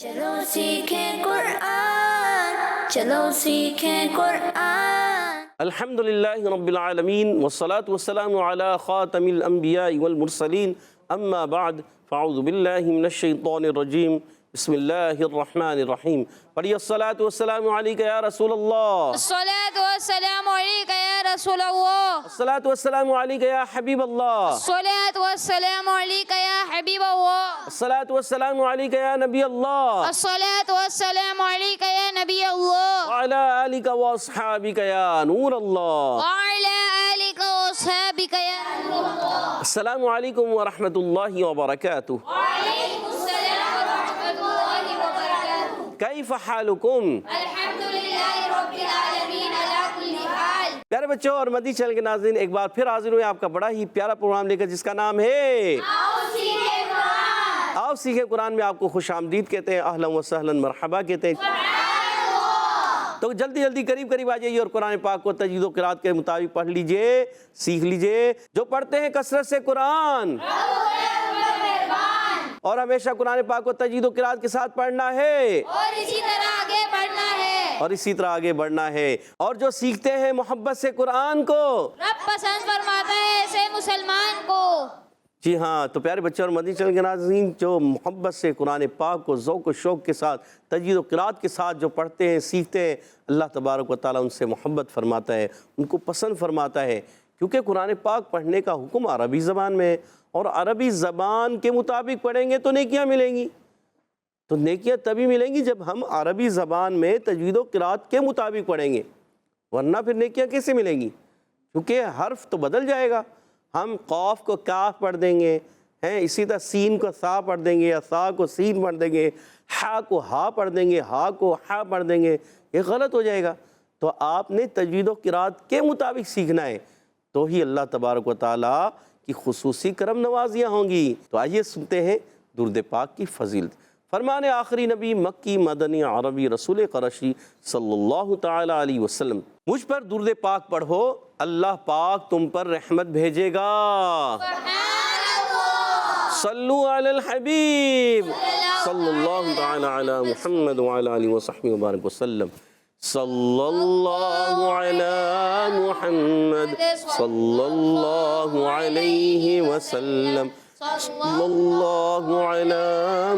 چلو سیکھیں قرآن، چلو سیکھیں قرآن۔ الحمدللہ رب العالمین والصلاة والسلام علی خاتم الانبیاء والمرسلین، اما بعد فاعوذ باللہ من الشیطان الرجیم، بسم اللہ الرحمن الرحیم۔ پڑھیے الصلاة والسلام علیکہ یا رسول اللہ، الصلاة والسلام علیکہ یا رسول اللہ، الصلاة والسلام علیکہ یا حبیب اللہ، الصلاة والسلام علیکہ یا حبیب اللہ، الصلاة والسلام علیکہ یا نبی اللہ، الصلاة والسلام علیکہ یا نبی اللہ، وعلی آلک واصحابک یا نور اللہ، وعلی آلک واصحابک یا نور اللہ۔ السلام علیکم ورحمۃ اللہ وبرکاتہ۔ وعلیکم السلام ورحمۃ اللہ وبرکاتہ۔ کیف حالکم؟ الحمدللہ رب العالمین علی کل حال۔ پیارے بچوں اور مدنی چینل کے ناظرین، ایک بار پھر حاضر ہوئے آپ کا بڑا ہی پیارا پروگرام لے کر، جس کا نام ہے آؤ سیکھیں قرآن میں آپ کو خوش آمدید کہتے ہیں، اہلا و سہلا مرحبا کہتے ہیں۔ تو جلدی جلدی قریب آ جائیے اور قرآن پاک کو تجوید و قرات کے مطابق پڑھ لیجئے، سیکھ لیجئے۔ جو پڑھتے ہیں کثرت سے قرآن، اور ہمیشہ قرآن پاک کو تجوید و قرات کے ساتھ پڑھنا ہے، اور اسی طرح آگے بڑھنا ہے، اور اسی طرح آگے بڑھنا ہے۔ اور جو سیکھتے ہیں محبت سے قرآن کو، رب پسند فرماتا ہے ایسے مسلمان کو۔ جی ہاں، تو پیارے بچے اور مدنی چینل کے ناظرین، جو محبت سے قرآن پاک کو ذوق و شوق کے ساتھ تجوید و قرات کے ساتھ جو پڑھتے ہیں، سیکھتے ہیں، اللہ تبارک و تعالیٰ ان سے محبت فرماتا ہے، ان کو پسند فرماتا ہے، کیونکہ قرآن پاک پڑھنے کا حکم عربی زبان میں ہے، اور عربی زبان کے مطابق پڑھیں گے تو نیکیاں ملیں گی۔ تو نیکیاں تبھی ملیں گی جب ہم عربی زبان میں تجوید و قرات کے مطابق پڑھیں گے، ورنہ پھر نیکیاں کیسے ملیں گی؟ کیونکہ حرف تو بدل جائے گا، ہم قاف کو کاف پڑھ دیں گے، اسی طرح سین کو سا پڑھ دیں گے، یا سا کو سین پڑھ دیں گے، ہا کو ہا پڑھ دیں گے، ہا کو ہا پڑھ دیں گے، یہ غلط ہو جائے گا۔ تو آپ نے تجوید و قرات کے مطابق سیکھنا ہے، تو ہی اللہ تبارک و تعالیٰ کی خصوصی کرم نوازیاں ہوں گی۔ تو آئیے سنتے ہیں درود پاک کی فضیلت۔ فرمان آخری نبی مکی مدنی عربی رسول قرشی صلی اللہ تعالیٰ علیہ وسلم، مجھ پر درود پاک پڑھو، اللہ پاک تم پر رحمت بھیجے گا۔ صلو علی الحبیب صلی اللہ تعالیٰ علی محمد وعلی آلہ وصحبہ وبارک وسلم۔ صلی اللہ علی محمد صلی اللہ علیہ وسلم، صلی اللہ علی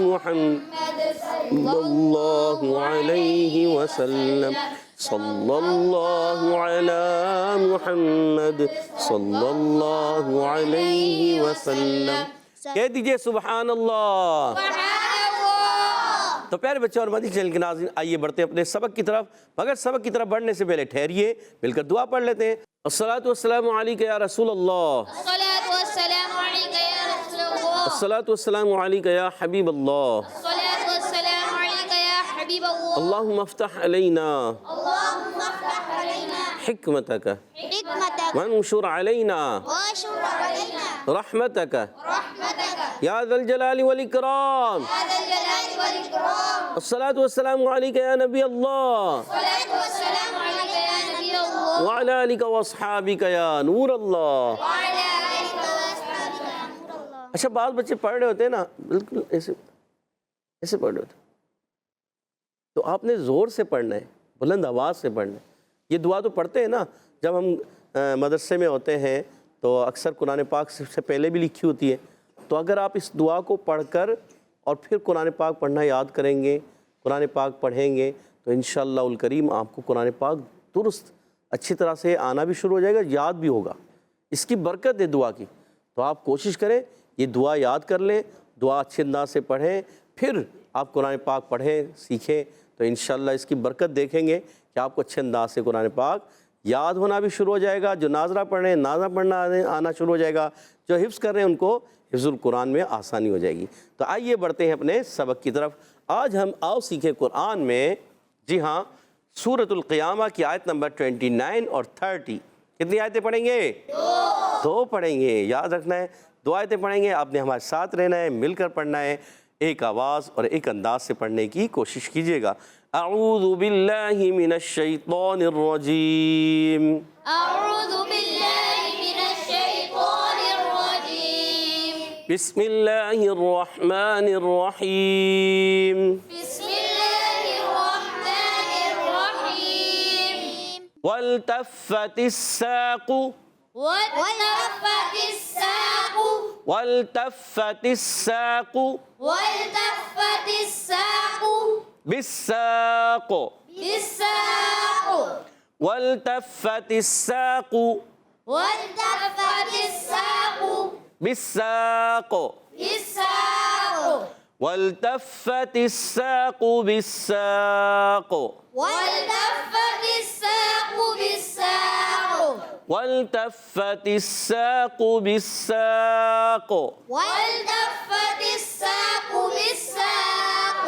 محمد صلی اللہ علیہ وسلم، صلی اللہ علی محمد صلی اللہ علیہ وسلم۔ کہہ دیجئے سبحان اللہ۔ تو پیارے بچوں اور مدنی چینل کے ناظرین، آئیے بڑھتے ہیں اپنے سبق کی طرف، مگر سبق کی طرف بڑھنے سے پہلے ٹھہریے، مل کر دعا پڑھ لیتے ہیں۔ الصلاۃ والسلام علیکہ یا رسول اللہ، الصلاة والسلام علیکہ یا رسول اللہ، الصلاۃ والسلام علیکہ یا حبیب اللہ، الصلاة والسلام علیکہ یا حبیب اللہ، اللہم افتح علینا اللہم افتح علینا حکمتک حکمتک وانشر علینا واشر علینا رحمتک رحمتک یا ذا الجلال والاکرام۔ یا ذا الجلال والاکرام۔ الصلاۃ والسلام علیکہ یا نبی اللہ، الصلاة والسلام علیکہ یا نبی اللہ، وعلی آلک واصحابک یا نور اللہ۔ وعلی آلہ واصحابہ یا نور اللہ۔ اچھا، بعض بچے پڑھ رہے ہوتے ہیں نا، بالکل ایسے پڑھ رہے ہوتے ہیں، تو آپ نے زور سے پڑھنا ہے، بلند آواز سے پڑھنا ہے۔ یہ دعا تو پڑھتے ہیں نا جب ہم مدرسے میں ہوتے ہیں، تو اکثر قرآن پاک سے پہلے بھی لکھی ہوتی ہے، تو اگر آپ اس دعا کو پڑھ کر اور پھر قرآن پاک پڑھنا یاد کریں گے، قرآن پاک پڑھیں گے، تو انشاءاللہ الکریم آپ کو قرآن پاک درست اچھی طرح سے آنا بھی شروع ہو جائے گا، یاد بھی ہوگا۔ اس کی برکت ہے دعا کی، تو آپ کوشش کریں یہ دعا یاد کر لیں، دعا اچھے انداز سے پڑھیں، پھر آپ قرآن پاک پڑھیں، سیکھیں، تو انشاءاللہ اس کی برکت دیکھیں گے کہ آپ کو اچھے انداز سے قرآن پاک یاد ہونا بھی شروع ہو جائے گا۔ جو ناظرہ پڑھ رہے ہیں ناظرہ پڑھنا آنا شروع ہو جائے گا، جو حفظ کر رہے ہیں ان کو حفظ القرآن میں آسانی ہو جائے گی۔ تو آئیے بڑھتے ہیں اپنے سبق کی طرف۔ آج ہم آؤ سیکھیں قرآن میں، جی ہاں، سورۃ القیامہ کی آیت نمبر 29 اور 30۔ کتنی آیتیں پڑھیں گے؟ دو پڑھیں گے، یاد رکھنا ہے، 2 آیتیں پڑھیں گے، آپ نے ہمارے ساتھ رہنا ہے، مل کر پڑھنا ہے، ایک آواز اور ایک انداز سے پڑھنے کی کوشش کیجیے گا۔ اعوذ باللہ من الشیطان الرجیم، اعوذ باللہ من الشیطان الرجیم، بسم اللہ الرحمن الرحیم، بسم والتفت الساق والتفت الساق والتفت الساق والتفت الساق بالساق بالساق والتفت الساق والتفت الساق بالساق بالساق والتفت الساق بالساق والتفت الساق بالساق والتفت الساق بالساق والتفت الساق بالساق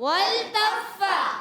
والتف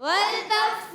والتف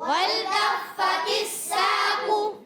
والتفت الساق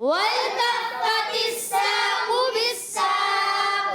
والتفت الساق بالساق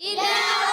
إلى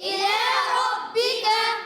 إلى ربك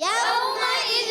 يومئذ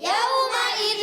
يومئذ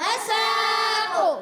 المساق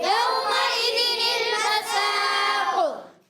يومئذ المساق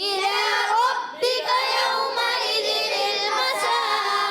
إلى ربك يومئذ المساق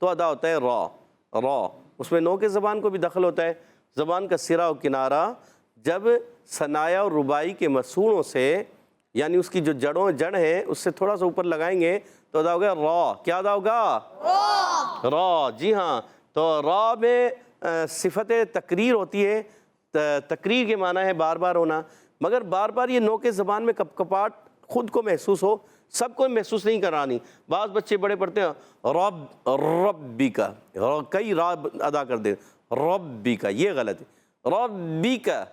تو ادا ہوتا ہے را را، اس میں نو کے زبان کو بھی دخل ہوتا ہے، زبان کا سرا و کنارہ جب ثنایا اور رباعی کے مسوڑوں سے یعنی اس کی جو جڑ ہیں اس سے تھوڑا سا اوپر لگائیں گے تو ادا ہوگا را، کیا ادا ہوگا؟ را، جی ہاں، تو را میں صفت تقریر ہوتی ہے، تقریر کے معنی ہے بار بار ہونا، مگر بار بار یہ نو کے زبان میں کپ کپاٹ خود کو محسوس ہو، سب کو محسوس نہیں کرانی، بعض بچے بڑے پڑھتے ہیں ربی کا، کئی را ادا کر دیں ربی کا، یہ غلط ہے، ربی کا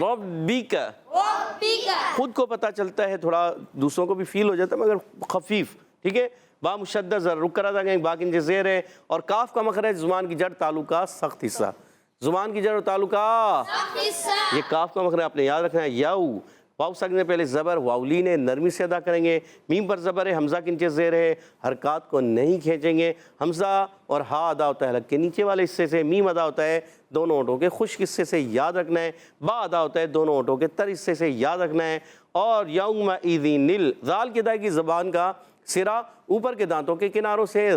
ربی کا، خود کو پتہ چلتا ہے، تھوڑا دوسروں کو بھی فیل ہو جاتا ہے مگر خفیف، ٹھیک ہے، با مشدد زر رک کر ادا کریں، باقی نیچے زیر ہے، اور کاف کا مخرج زبان کی جڑ تعلقہ سخت حصہ، زبان کی جڑ اور تعلقہ یہ کاف کا مخرج آپ نے یاد رکھنا ہے، یاؤ، واؤ ساکن سے پہلے زبر واولین ہے، نرمی سے ادا کریں گے، میم پر زبر ہے، حمزہ کے نیچے زیر ہے، حرکات کو نہیں کھینچیں گے، حمزہ اور ہا ادا ہوتا ہے حلق کے نیچے والے حصے سے، میم ادا ہوتا ہے دونوں ہونٹوں کے خشک حصے سے، یاد رکھنا ہے، با ادا ہوتا ہے دونوں ہونٹوں کے تر حصے سے، یاد رکھنا ہے، اور یومئذ ذال کی ادائیگی زبان کا سرا اوپر کے دانتوں کے کناروں سے،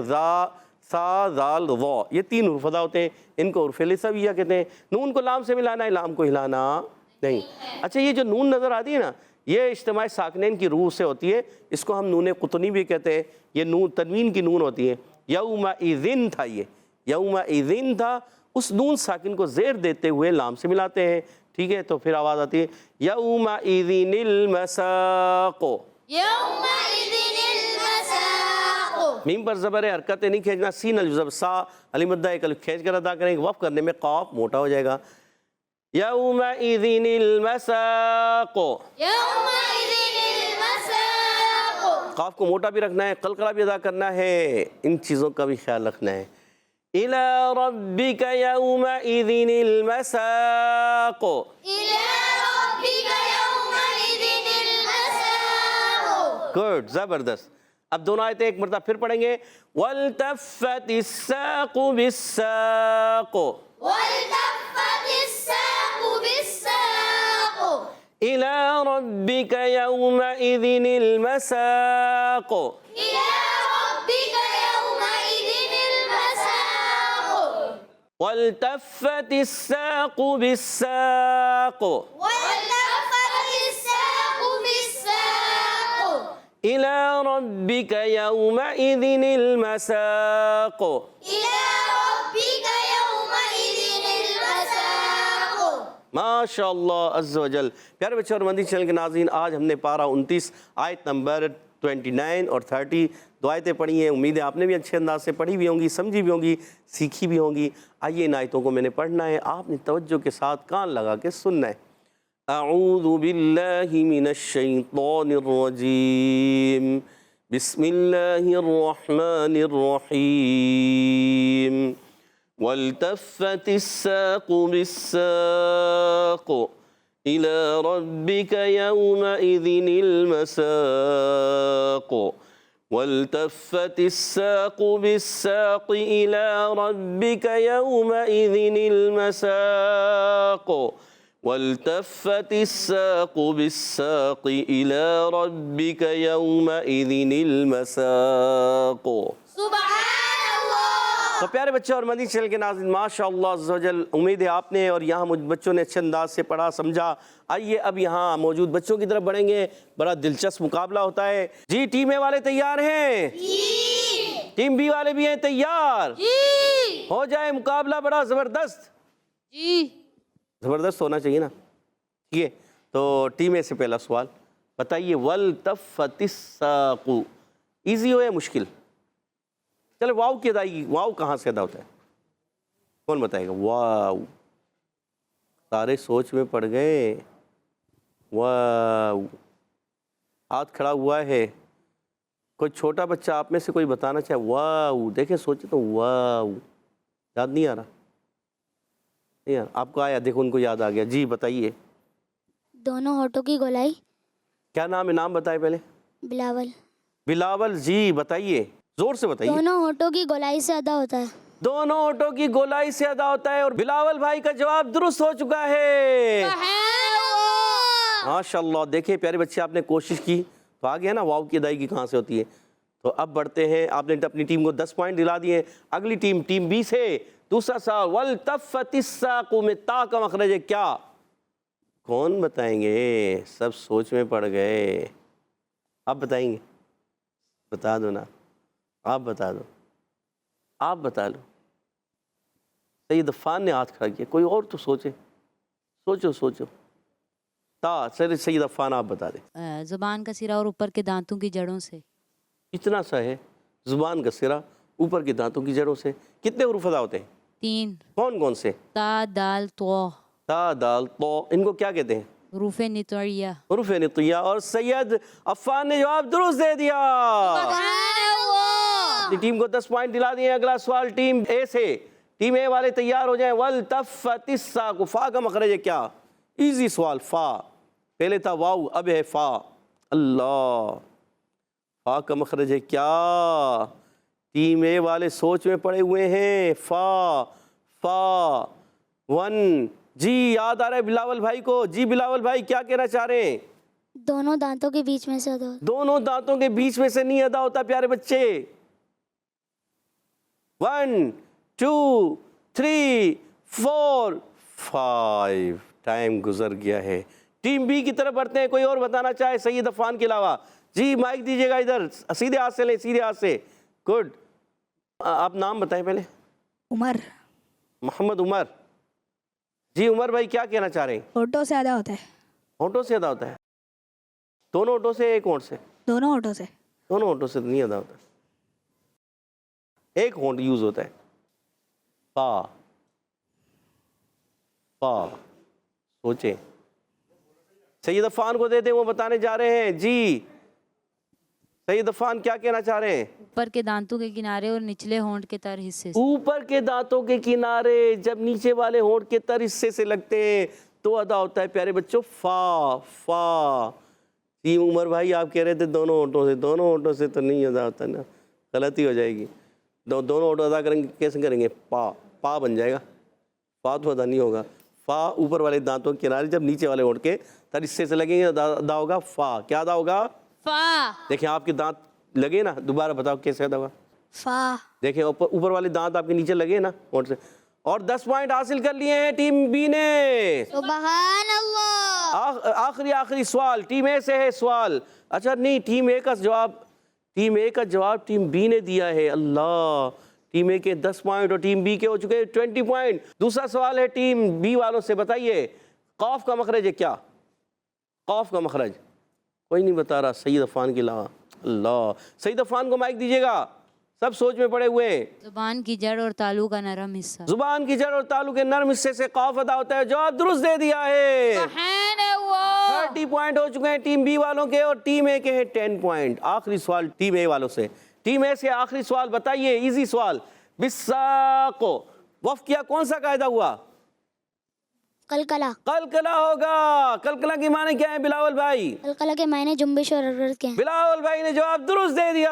سا ذال ضا، یہ 3 حروف ادا ہوتے ہیں، ان کو حروف لسویہ کہتے ہیں، نون کو لام سے ملانا ہے، لام کو ہلانا نہیں۔ اچھا یہ جو نون نظر آتی ہے نا، یہ اجتماع ساکنین کی روح سے ہوتی ہے، اس کو ہم نون قطنی بھی کہتے ہیں، یہ نون تنوین کی نون ہوتی ہے، یومئذ تھا، یہ یومئذ تھا، اس نون ساکن کو زیر دیتے ہوئے لام سے ملاتے ہیں، ٹھیک ہے، تو پھر آواز آتی ہے یومئذ المساق، میم پر زبر ہے، حرکتیں نہیں کھینچنا، سین الجزب سا علی مدہ ایک الف کھینچ کر ادا کریں گے، وقف کرنے میں قاف موٹا ہو جائے گا، یومئذ المساق، قاف کو موٹا بھی رکھنا ہے، قلقلہ بھی ادا کرنا ہے، ان چیزوں کا بھی خیال رکھنا ہے، إِلَىٰ رَبِّكَ يَوْمَئِذٍ الْمَسَاقُ، گڈ، زبردست۔ اب دونوں آیتیں ایک مرتبہ پھر پڑھیں گے، وَالْتَفَّتِ السَّاقُ بِالسَّاقُ، إِلَىٰ رَبِّكَ يَوْمَئِذٍ الْمَسَاقُ، وَالْتَفَّتِ السَّاقُ بِالسَّاقُ، إِلَىٰ رَبِّكَ يَوْمَئِذٍ الْمَسَاقُ، ماشاء اللہ عز و جل۔ پیارے بچے اور مدنی چینل کے ناظرین، آج ہم نے پارہ 29 آیت نمبر 29 اور 30 دو آیتیں پڑھی ہیں، امید ہے آپ نے بھی اچھے انداز سے پڑھی بھی ہوں گی، سمجھی بھی ہوں گی، سیکھی بھی ہوں گی۔ آئیے ان آیتوں کو میں نے پڑھنا ہے، آپ نے توجہ کے ساتھ کان لگا کے سننا ہے۔ اعوذ باللہ من الشیطان الرجیم، بسم اللہ الرحمن الرحیم، وَالْتَفَّتِ السَّاقُ بِالسَّاقُ، إِلَىٰ رَبِّكَ يَوْمَئِذٍ الْمَسَاقُ، وَالْتَفَّتِ السَّاقُ بِالسَّاقِ، إِلَىٰ رَبِّكَ يَوْمَئِذٍ الْمَسَاقُ، وَالْتَفَّتِ السَّاقُ بِالسَّاقِ، إِلَىٰ رَبِّكَ يَوْمَئِذٍ الْمَسَاقُ۔ تو پیارے بچے اور مدنی چینل کے ناظرین، ماشاءاللہ عز و جل، امید ہے آپ نے اور یہاں مجھ بچوں نے اچھے انداز سے پڑھا سمجھا۔ آئیے اب یہاں موجود بچوں کی طرف بڑھیں گے، بڑا دلچسپ مقابلہ ہوتا ہے۔ جی ٹیم اے والے تیار ہیں؟ جی۔ ٹیم بی والے بھی ہیں تیار؟ جی۔ ہو جائے مقابلہ بڑا زبردست؟ جی۔ زبردست ہونا چاہیے نا، ٹھیک ہے۔ تو ٹیم اے سے پہلا سوال بتائیے، وَالْتَفَّتِ السَّاقُ، ایزی ہو یا مشکل؟ چلے واو کی ادائیگی، واو کہاں سے ادا ہوتا ہے؟ کون بتائے گا؟ واو، سارے سوچ میں پڑ گئے۔ واو، ہاتھ کھڑا ہوا ہے، کوئی چھوٹا بچہ آپ میں سے کوئی بتانا چاہے؟ واو، دیکھیں سوچے تو، واو، یاد نہیں آ رہا؟ نہیں یار، آپ کو آیا؟ دیکھو ان کو یاد آ گیا۔ جی بتائیے۔ دونوں ہونٹوں کی گولائی۔ کیا نام ہے؟ نام بتائے پہلے۔ بلاول۔ بلاول، جی بتائیے، زور سے بتائیے۔ دونوں ہونٹوں کی گولائی سے ادا ہوتا ہے۔ دونوں ہونٹوں کی گولائی سے ادا ہوتا ہے، اور بلاول بھائی کا جواب درست ہو چکا ہے۔ ماشاءاللہ، دیکھیں پیارے بچے، آپ نے کوشش کی تو آ گیا نا، واو کی ادائیگی کہاں سے ہوتی ہے۔ تو اب بڑھتے ہیں، آپ نے اپنی ٹیم کو 10 پوائنٹ دلا دیے. اگلی ٹیم بی سے دوسرا سوال، وَالْتَفَّتِ السَّاقُ میں تا کا مخرج ہے کیا؟ کون بتائیں گے؟ سب سوچ میں پڑ گئے. آپ بتائیں گے؟ بتا دو نا، آپ بتا دو، آپ بتا لو. سید عفان نے ہاتھ کھڑا کیا، کوئی اور تو سوچے، سوچو. تا سید عفان آپ بتا دیں. زبان کا سرا اور اوپر کے دانتوں کی جڑوں سے. اتنا سا ہے، زبان کا سرا اوپر کے دانتوں کی جڑوں سے. کتنے حروف ادا ہوتے ہیں؟ 3. کون سے؟ تا دال تو. تا دال تو، ان کو کیا کہتے ہیں؟ حروف نطعیہ. حروف نطعیہ. اور سید عفان نے جواب درست دے دیا. اپنی ٹیم کو 10 پوائنٹ دلا دیے. اگلا سوال ٹیم اے سے. ٹیم اے والے تیار ہو جائیں. وَالْتَفَّتِ السَّاقُ، فا کا مخرج ہے کیا؟ ایزی سوال، فا. پہلے تھا واو، اب ہے فا. اللہ، فا کا مخرج ہے کیا؟ ٹیم اے والے سوچ میں پڑے ہوئے ہیں. فا 1. جی یاد آ رہا ہے بلاول بھائی کو. جی بلاول بھائی کیا کہنا چاہ رہے ہیں؟ دونوں دانتوں کے بیچ میں سے ادا ہوتا دونوں دانتوں کے بیچ میں سے نہیں ادا ہوتا پیارے بچے. 1 2 3 4 5. ٹائم گزر گیا ہے. ٹیم بی کی طرف بڑھتے ہیں. کوئی اور بتانا چاہے سید عفان کے علاوہ؟ جی مائک دیجیے گا ادھر، سیدھے ہاتھ سے لیں، سیدھے ہاتھ سے. گڈ. آپ نام بتائیں پہلے. عمر. محمد عمر. جی عمر بھائی کیا کہنا چاہ رہے ہیں؟ ہونٹوں سے ادا ہوتا ہے. ہونٹوں سے ادا ہوتا ہے؟ دونوں ہونٹوں سے، ایک ہونٹ سے؟ دونوں ہونٹوں سے. دونوں ہونٹوں سے نہیں ادا ہوتا، ایک ہونٹ یوز ہوتا ہے. فا. سوچیں. سید عفان کو دیتے ہیں، وہ بتانے جا رہے ہیں. جی سید عفان کیا کہنا چاہ رہے ہیں؟ اوپر کے دانتوں کے کنارے اور نچلے ہونٹ کے تر حصے سے. اوپر کے دانتوں کے کنارے جب نیچے والے ہونٹ کے تر حصے سے لگتے ہیں تو ادا ہوتا ہے پیارے بچوں فا. جی عمر بھائی آپ کہہ رہے تھے دونوں ہونٹوں سے تو نہیں ادا ہوتا نا، غلطی ہو جائے گی. دونوں ہونٹ ادا کریں گے، کیسے کریں گے؟ پا بن جائے گا. فا تو ادا نہیں ہوگا. فا اوپر والے دانتوں کے کنارے جب نیچے والے ہونٹ کے تر حصے سے لگیں گے ادا ہوگا فا. کیا ادا ہوگا؟ فا. دیکھیں آپ کے دانت لگے نا، دوبارہ بتاؤ کیسے ادا ہوگا؟ فا. دیکھیں اوپر والے دانت آپ کے نیچے لگے نا ہونٹ سے. اور 10 پوائنٹ حاصل کر لیے ہیں ٹیم بی نے. سبحان اللہ. آخری سوال ٹیم اے سے ہے سوال. اچھا نہیں، ٹیم اے کا جواب ٹیم بی نے دیا ہے. اللہ، ٹیم اے کے 10 پوائنٹ اور ٹیم بی کے ہو چکے 20 پوائنٹ. دوسرا سوال ہے ٹیم بی والوں سے. بتائیے قاف کا مخرج ہے کیا؟ قاف کا مخرج کوئی نہیں بتا رہا سید عفان کے علاوہ. اللہ، سید عفان کو مائک دیجیے گا، سب سوچ میں پڑے ہوئے ہیں. زبان کی جڑ اور تالو کا نرم حصہ. زبان کی جڑ اور تالو کے نرم حصے سے قاف ادا ہوتا ہے. جواب درست دے دیا ہے. 30 پوائنٹ ہو چکے ہیں ٹیم بی والوں کے اور ٹیم اے کے ہیں 10 پوائنٹ. آخری سوال ٹیم اے والوں سے. ٹیم اے سے آخری سوال بتائیے، ایزی سوال. بالساق وقف کیا کون سا قاعدہ ہوا؟ قلقلہ. قلقلہ ہوگا. قلقلہ کی معنی کیا ہے بلاول بھائی؟ قلقلہ کے معنی جنبش اور حرکت کے ہیں. بلاول بھائی نے جواب درست دے دیا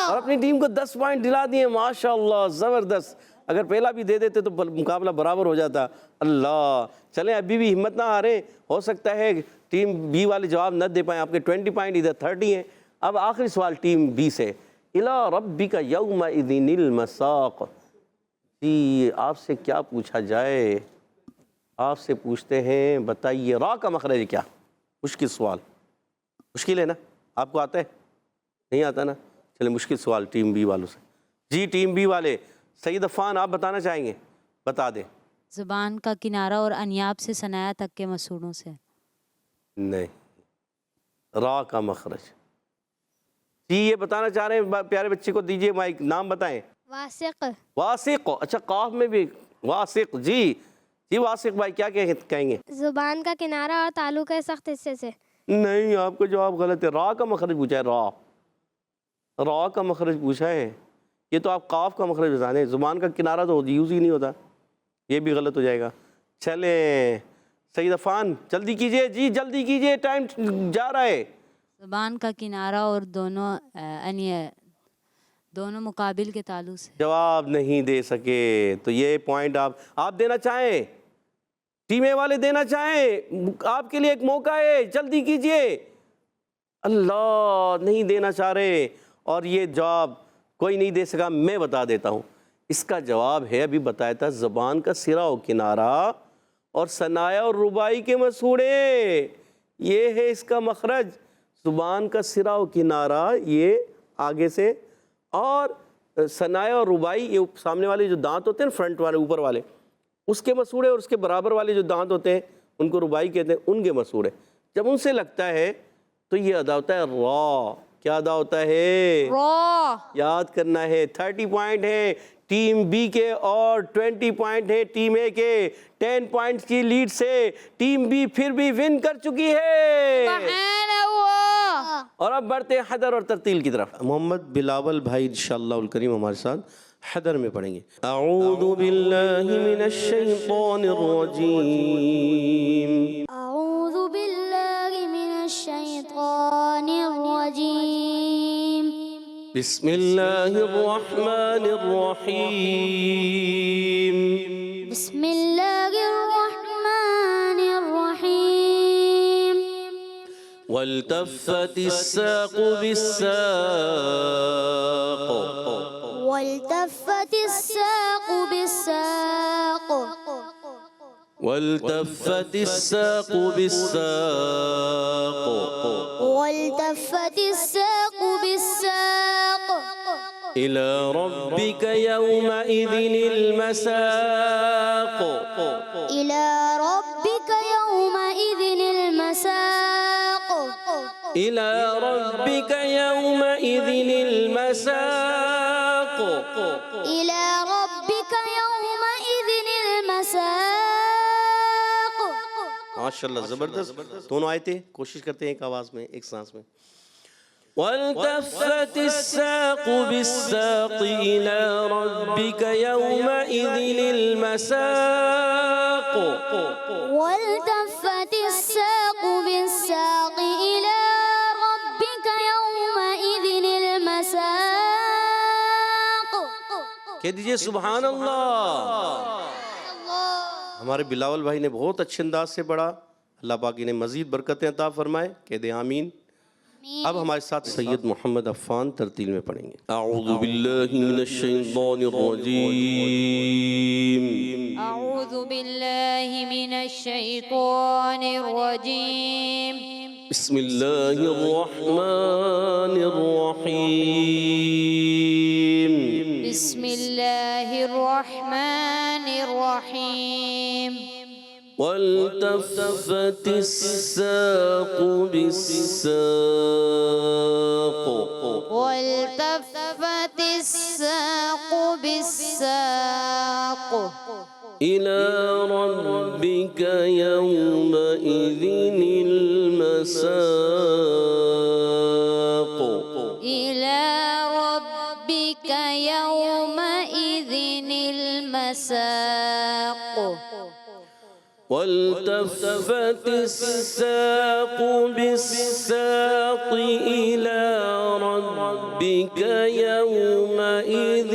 اور اپنی ٹیم کو 10 پوائنٹ دلا دیے. ماشاءاللہ زبردست. اگر پہلا بھی دے دیتے تو مقابلہ برابر ہو جاتا. اللہ، چلیں ابھی بھی ہمت نہ ہاریں، ہو سکتا ہے ٹیم بی والے جواب نہ دے پائیں. آپ کے 20 پوائنٹ ادھر 30 ہیں. اب آخری سوال ٹیم بی سے. اِلیٰ رَبِّکَ یَوْمَئِذٍ الْمَسَاقُ. جی آپ سے کیا پوچھا جائے؟ آپ سے پوچھتے ہیں، بتائیے را کا مخرج ہے کیا؟ مشکل سوال. مشکل ہے نا؟ آپ کو آتا ہے؟ نہیں آتا نا؟ چلیں مشکل سوال ٹیم بی والوں سے. جی ٹیم بی والے سید عفان آپ بتانا چاہیں گے؟ بتا دیں. زبان کا کنارہ اور انیاب سے ثنایا تک کے مسوڑوں سے. نہیں، را کا مخرج. جی یہ بتانا چاہ رہے ہیں پیارے بچے کو دیجئے مائک، نام بتائیں. واسق. واسق. اچھا قاف میں بھی واسق. جی واسق بھائی کیا کہیں گے؟ زبان کا کنارہ اور تالو کے سخت حصے سے. نہیں، آپ کا جواب غلط ہے. را کا مخرج پوچھا ہے. را کا مخرج پوچھا ہے. یہ تو آپ قاف کا مخرج بتا دیں. زبان کا کنارہ تو یوز ہی نہیں ہوتا. یہ بھی غلط ہو جائے گا. چلیں سید عفان جلدی کیجئے. جی جلدی کیجئے، ٹائم جا رہا ہے. زبان کا کنارہ اور دونوں مقابل کے تالو سے. جواب نہیں دے سکے تو یہ پوائنٹ آپ دینا چاہیں؟ ٹیم اے والے دینا چاہیں؟ آپ کے لیے ایک موقع ہے، جلدی کیجئے. اللہ نہیں دینا چاہ رہے، اور یہ جواب کوئی نہیں دے سکا، میں بتا دیتا ہوں۔ اس کا جواب ہے، ابھی بتایا تھا، زبان کا سرا و کنارہ اور ثنایا اور ربائی کے مسوڑے، یہ ہے اس کا مخرج۔ زبان کا سرا و کنارہ یہ آگے سے، اور ثنایا اور ربائی یہ سامنے والے جو دانت ہوتے ہیں فرنٹ والے اوپر والے، اس کے مسوڑے، اور اس کے برابر والے جو دانت ہوتے ہیں ان کو ربائی کہتے ہیں، ان کے مسوڑے۔ جب ان سے لگتا ہے تو یہ ادا ہوتا ہے را۔ کیا ادا ہوتا ہے؟ را۔ یاد کرنا ہے۔ 30 پوائنٹ ہیں ٹیم بی کے اور 20 پوائنٹ ہیں ٹیم اے کے۔ 10 پوائنٹس کی لیڈ سے ٹیم بی پھر بھی ون کر چکی ہے۔ سبحان اللہ۔ اور اب بڑھتے ہیں حدر اور ترتیل کی طرف۔ محمد بلاول بھائی انشاءاللہ الکریم ہمارے ساتھ حدر میں پڑھیں گے۔ اعوذ باللہ من الشیطان الرجیم۔ اعوذ باللہ من الشیطان الرجیم۔ بسم اللہ الرحمن الرحیم۔ بسم اللہ الرحمن الرحیم۔ والتفت الساق بالساق۔ والتفت الساق بالساق۔ والتفت الساق بالساق۔ والتفت الساق بالساق۔ إلى ربك يومئذ المساق۔ إلى ربك يومئذ المساق۔ إلى ربك يومئذ المساق۔ إلى ربك يومئذ المساق۔ ماشاءاللہ زبردست، دونوں آیتیں کوشش کرتے ہیں ایک آواز میں، ایک سانس میں۔ والتفت الساق بالساق إلى ربك يومئذ المساق۔ والتفت الساق بالساق إلى ربك يومئذ المساق۔ کہہ دیجئے سبحان اللہ۔ ہمارے بلاول بھائی نے بہت اچھے انداز سے پڑھا، اللہ پاک انہیں مزید برکتیں عطا فرمائے، کہہ دیں آمین۔ اب ہمارے ساتھ سید محمد عفان ترتیل میں پڑھیں گے۔ اعوذ باللہ من الشیطان الرجیم۔ اعوذ باللہ من الشیطان الرجیم۔ بسم اللہ الرحمن الرحیم۔ بسم اللہ الرحمن الرحیم۔ والتفت الساق بالساق۔ والتفت الساق بالساق۔ إلى ربك يومئذ المساق۔ إلى ربك يومئذ المساق۔ والتفت الساق بالساق إلى ربك يومئذ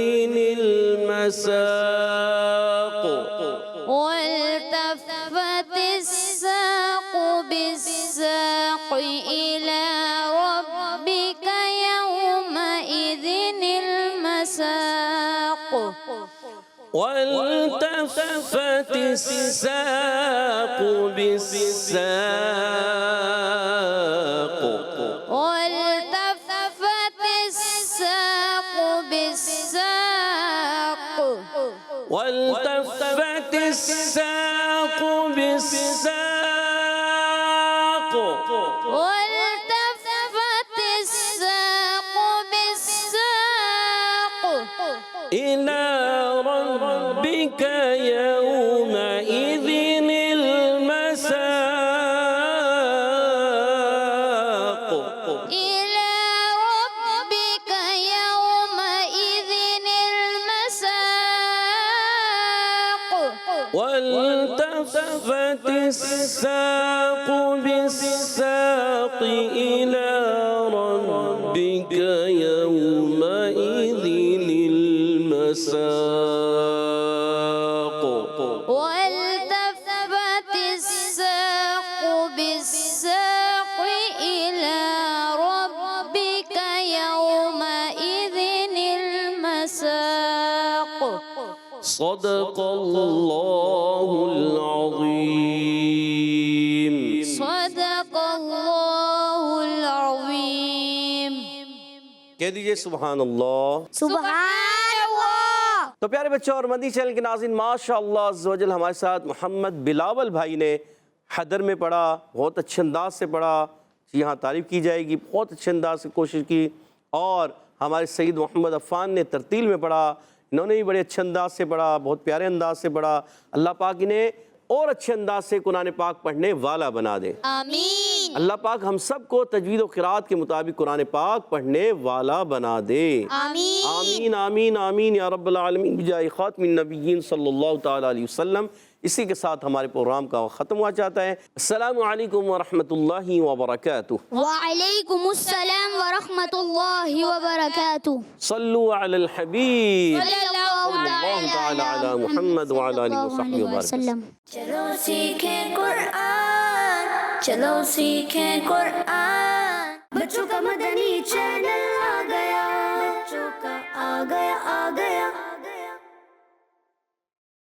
المساق۔ والتفت الساق بالساق إلى ربك يومئذ المساق۔ والتفت الساق بالساق۔ والتفت الساق بالساق۔ والتفت الساق بالساق۔ والتفت الساق بالساق۔ إلى ربك يومئذ المساق۔ إلى ربك يومئذ المساق۔ والتفت الساق بالساق إلى ربك يومئذ المساق۔ والتفت الساق بالساق إلى صدق اللہ العظیم. صدق اللہ العظیم. کہہ دیجئے سبحان اللہ. سبحان اللہ. تو پیارے بچوں اور مدنی چینل کے ناظرین، ماشاء اللہ عز و جل ہمارے ساتھ محمد بلاول بھائی نے حدر میں پڑھا، بہت اچھے انداز سے پڑھا. جی ہاں، تعریف کی جائے گی، بہت اچھے انداز سے کوشش کی. اور ہمارے سید محمد عفان نے ترتیل میں پڑھا، انہوں نے بھی بڑے اچھے انداز سے پڑھا، بہت پیارے انداز سے پڑھا. اللہ پاک انہیں اور اچھے انداز سے قرآن پاک پڑھنے والا بنا دے. آمین. اللہ پاک ہم سب کو تجوید و قرات کے مطابق قرآن پاک پڑھنے والا بنا دے. آمین. آمین آمین آمین یا رب العالمین بجائے خاتم النبیین صلی اللہ تعالیٰ علیہ وسلم. اسی کے ساتھ ہمارے پروگرام کا ختم ہوا چاہتا ہے. السلام علیکم ورحمۃ اللہ وبرکاتہ. وعلیکم السلام ورحمۃ اللہ وبرکاتہ. صلو علی الحبیب صلی اللہ تعالیٰ علی محمد وعلی آلہ وصحبہ وسلم. چلو سیکھیں قرآن، چلو سیکھیں قرآن. بچوں کا مدنی چینل